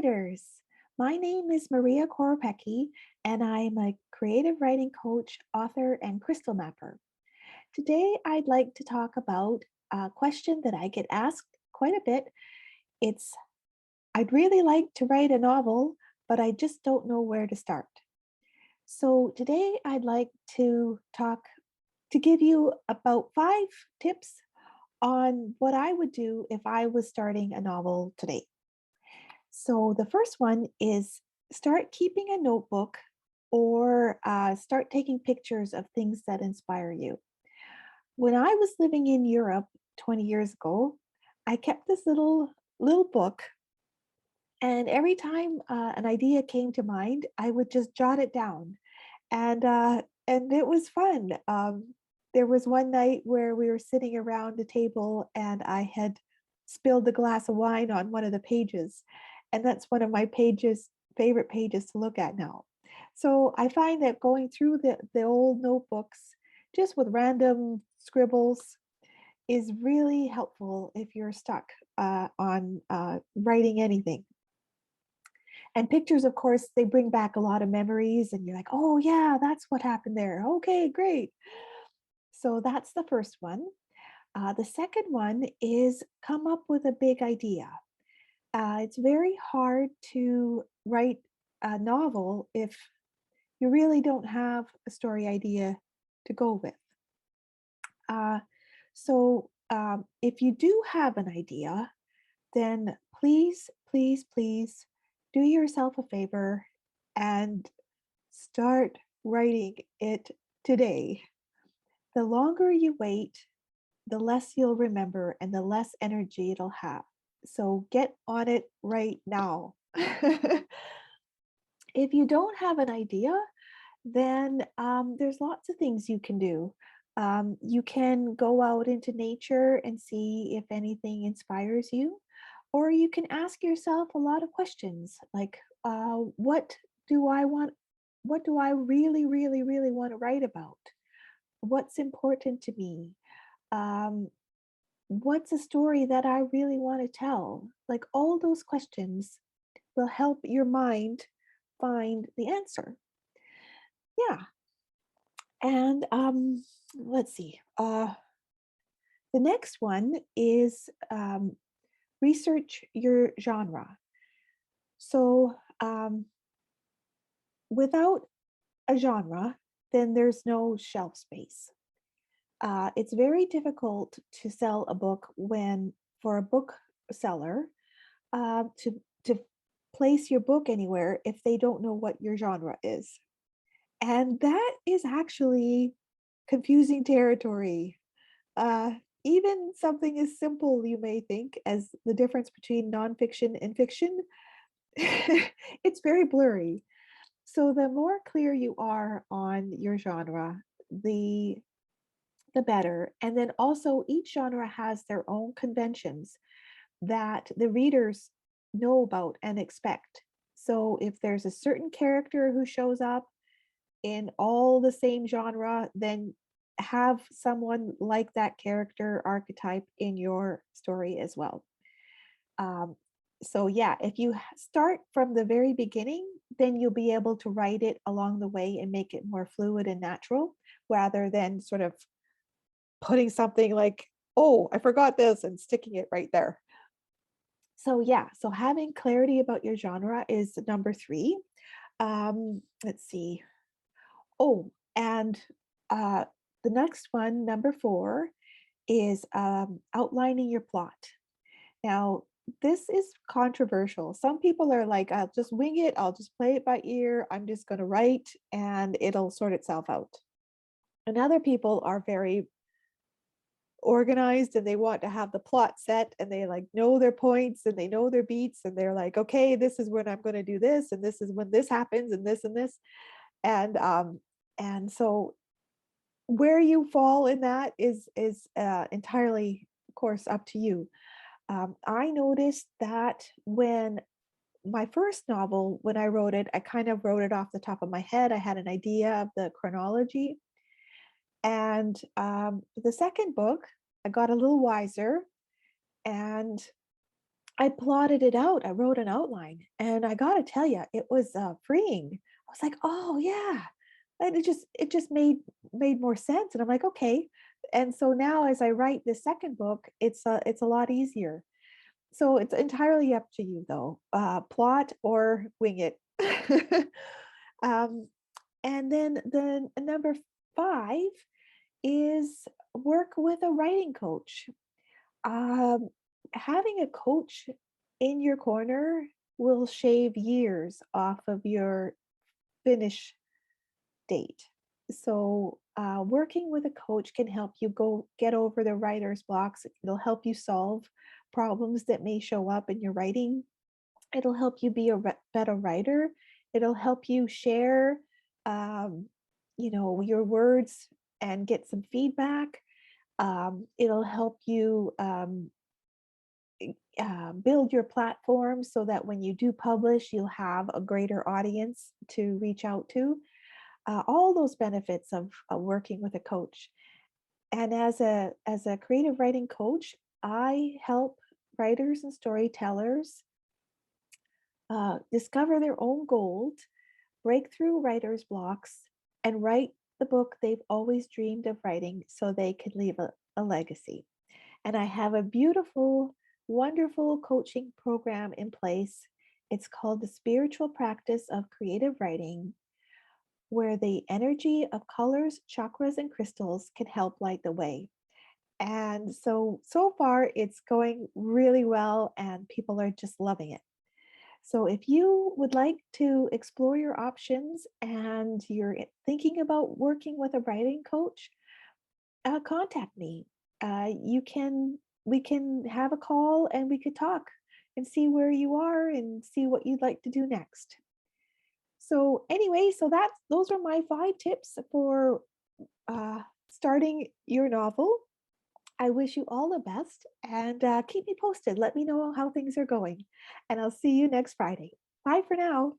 writers. My name is Maria Koropecky, and I'm a creative writing coach, author, and crystal mapper. Today, I'd like to talk about a question that I get asked quite a bit. It's, I'd really like to write a novel, but I just don't know where to start. So today, I'd like to give you about 5 tips on what I would do if I was starting a novel today. So the first one is start keeping a notebook or start taking pictures of things that inspire you. When I was living in Europe 20 years ago, I kept this little book, and every time an idea came to mind, I would just jot it down, and it was fun. There was one night where we were sitting around a table, and I had spilled a glass of wine on one of the pages, and that's one of my favorite pages to look at now. So I find that going through the old notebooks just with random scribbles is really helpful if you're stuck on writing anything. And pictures, of course, they bring back a lot of memories, and you're like, oh, yeah, that's what happened there. Okay, great. So that's the first one. The second one is come up with a big idea. It's very hard to write a novel if you really don't have a story idea to go with. So if you do have an idea, then please, please, please do yourself a favor and start writing it today. The longer you wait, the less you'll remember and the less energy it'll have. So get on it right now. If you don't have an idea, then there's lots of things you can do. You can go out into nature and see if anything inspires you, or you can ask yourself a lot of questions like, what do I want? What do I really, really, really want to write about? What's important to me? Um, what's a story that I really want to tell? Like all those questions will help your mind find the answer. Yeah. And let's see. The next one is research your genre. So without a genre, then there's no shelf space. It's very difficult to sell a book when, for a bookseller, to place your book anywhere if they don't know what your genre is. And that is actually confusing territory. Even something as simple, you may think, as the difference between nonfiction and fiction, it's very blurry. So the more clear you are on your genre, the better. And then also each genre has their own conventions that the readers know about and expect. So if there's a certain character who shows up in all the same genre, then have someone like that character archetype in your story as well. Um, so yeah, if you start from the very beginning, then you'll be able to write it along the way and make it more fluid and natural, rather than sort of putting something like, oh, I forgot this, and sticking it right there. So yeah, so having clarity about your genre is number 3. Let's see. Oh, and the next one, number 4, is outlining your plot. Now, this is controversial. Some people are like, I'll just wing it, I'll just play it by ear, I'm just going to write and it'll sort itself out. And other people are very organized and they want to have the plot set, and they like know their points and they know their beats, and they're like, okay, this is when I'm going to do this, and this is when this happens, and this and this. And so where you fall in that is entirely, of course, up to you. I noticed that when my first novel, when I wrote it, I kind of wrote it off the top of my head. I had an idea of the chronology. And the second book, I got a little wiser, and I plotted it out. I wrote an outline, and I gotta tell you, it was freeing. I was like, "Oh yeah," and it just made more sense. And I'm like, "Okay." And so now, as I write the second book, it's a lot easier. So it's entirely up to you, though. Plot or wing it. um, and then the number 5 is work with a writing coach. Um, Having a coach in your corner will shave years off of your finish date. So, working with a coach can help you go get over the writer's blocks. It'll help you solve problems that may show up in your writing. It'll help you be a better writer. It'll help you share, um, your words and get some feedback. It'll help you build your platform so that when you do publish, you'll have a greater audience to reach out to. All those benefits of working with a coach. And as a creative writing coach, I help writers and storytellers discover their own gold, break through writer's blocks, and write the book they've always dreamed of writing so they can leave a legacy. And I have a beautiful, wonderful coaching program in place. It's called the Spiritual Practice of Creative Writing, where the energy of colors, chakras, and crystals can help light the way. And so far, it's going really well, and people are just loving it. So, if you would like to explore your options and you're thinking about working with a writing coach, contact me. You can We can have a call and we could talk and see where you are and see what you'd like to do next. So anyway, so that's those are my 5 tips for starting your novel. I wish you all the best and keep me posted. Let me know how things are going. And I'll see you next Friday. Bye for now.